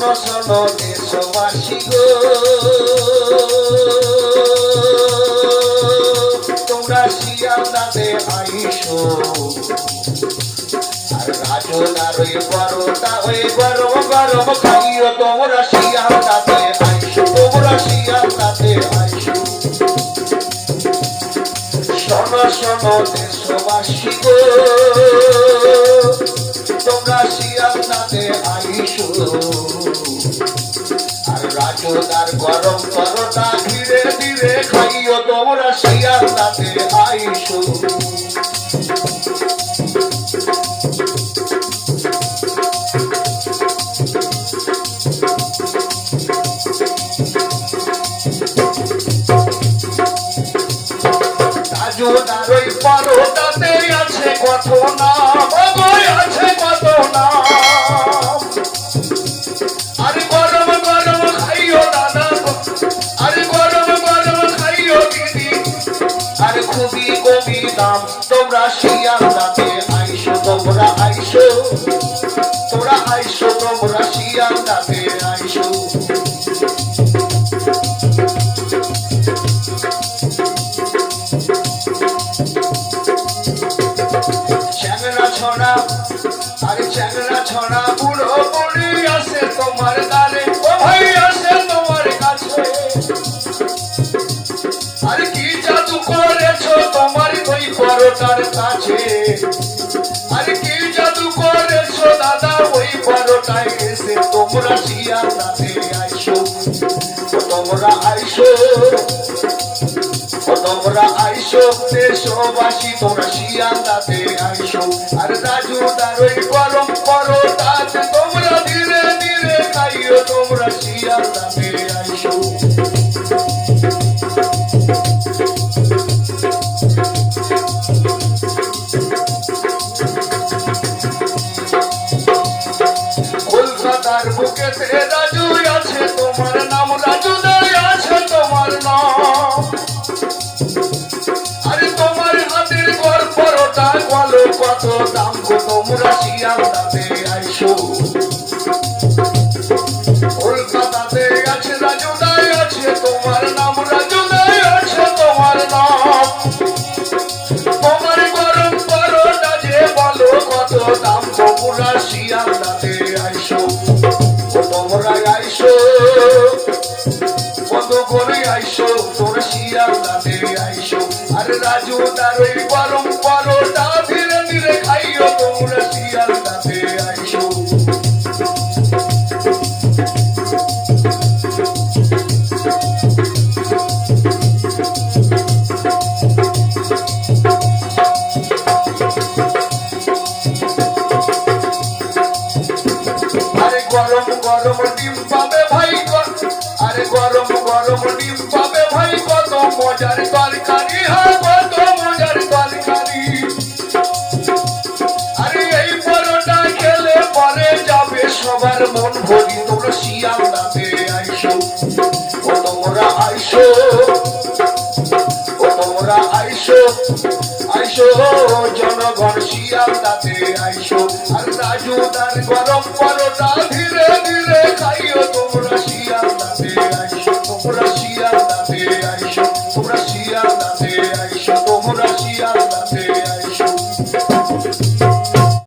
শোনো শোনো দেশবাসী গো, তোমরা শিয়ালদাতে আইসো, আর রাজনার ওই পরোটা ওই গরম গরম খাইও, তোমরা শিয়ালদাতে আইসো, তোমরা শিয়ালদাতে আইসো। শোনো শোনো দেশবাসী গো, তোমরা শিয়ালদাতে আইসো, আর রাজনার গরম পরোটা ধীরে ধীরে খাইও, তোমরা শিয়ালদাতে আইসো। রাজনার ওই পরোটাতে আছে কত নাম, আছে কত নাম, আরে গরম গরম খাইও দাদা, আরে গরম গরম খাইও দিদি, আরে খুবই কবি দাম, তোমরা শিয়ালদাতে আইসো, তোমরা আইসো, তোমরা আইসো, তোমরা শিয়ালদাতে আইসো। চ্যাংড়া ছড়া আরে চ্যাংড়া ছড়া বুড়ো বুড়ি আসে তোমার দ্বারে, ও ভাই আসে তোমার কাছে, আরে কি জাদু করেছো তোমার ওই পরোটার কাছে, আরে কি জাদু করেছো দাদা ওই পরোটায় এসে, তোমরা শিয়ালদাতে আইসো, তোমরা আইসো, তোমরা আইসো দেশবাসী, তোমরা শিয়ালদাতে আইসো, আর রাজনার ওই গরম পরোটাতে তোমরা ধীরে ধীরে খাইও, তোমরা শিয়ালদাতে আইসো। কলকাতার বুকেতে রাজু আছে তোমার নাম, রাজু আছে তোমার নাম, আরে তোমার হাতের গড় পরোটা বলো কত দাম গো, তোমরা শিয়ালদাতে আইসো। কলকাতাতে আছে রাজুদাই আছে তোমার নাম, রাজুদাই আছে তোমার নাম, তোমার গরম পরোটা যে বলো কত দাম, তোমরা শিয়ালদাতে আইসো, তোমরা আইসো, কত করে আইসো, তোমরা শিয়ালদাতে আইসো, আর রাজুদার ওই গরম পরোটা ধীরে ধীরে খাইও, তোমরা শিয়ালদাতে আইসো। আরে গরম গরম ডিম পাবে ভাই, আরে গরম গরম ডিম পাবে ভাই, কত মজার তরকারি, হ্যাঁ কত মজার তরকারি, আরে এই পরোটা খেলে পরে যাবে সবার মন ভরি, তোমরা শিয়ালদাতে আইসো, ও তোমরা আইসো, ও তোমরা আইসো, আইসো জনগণ শিয়ালদাতে আইসো, আর রাজুদার গরম পরোটা ধীরে ধীরে খাইও, তোমরা শিয়ালদাতে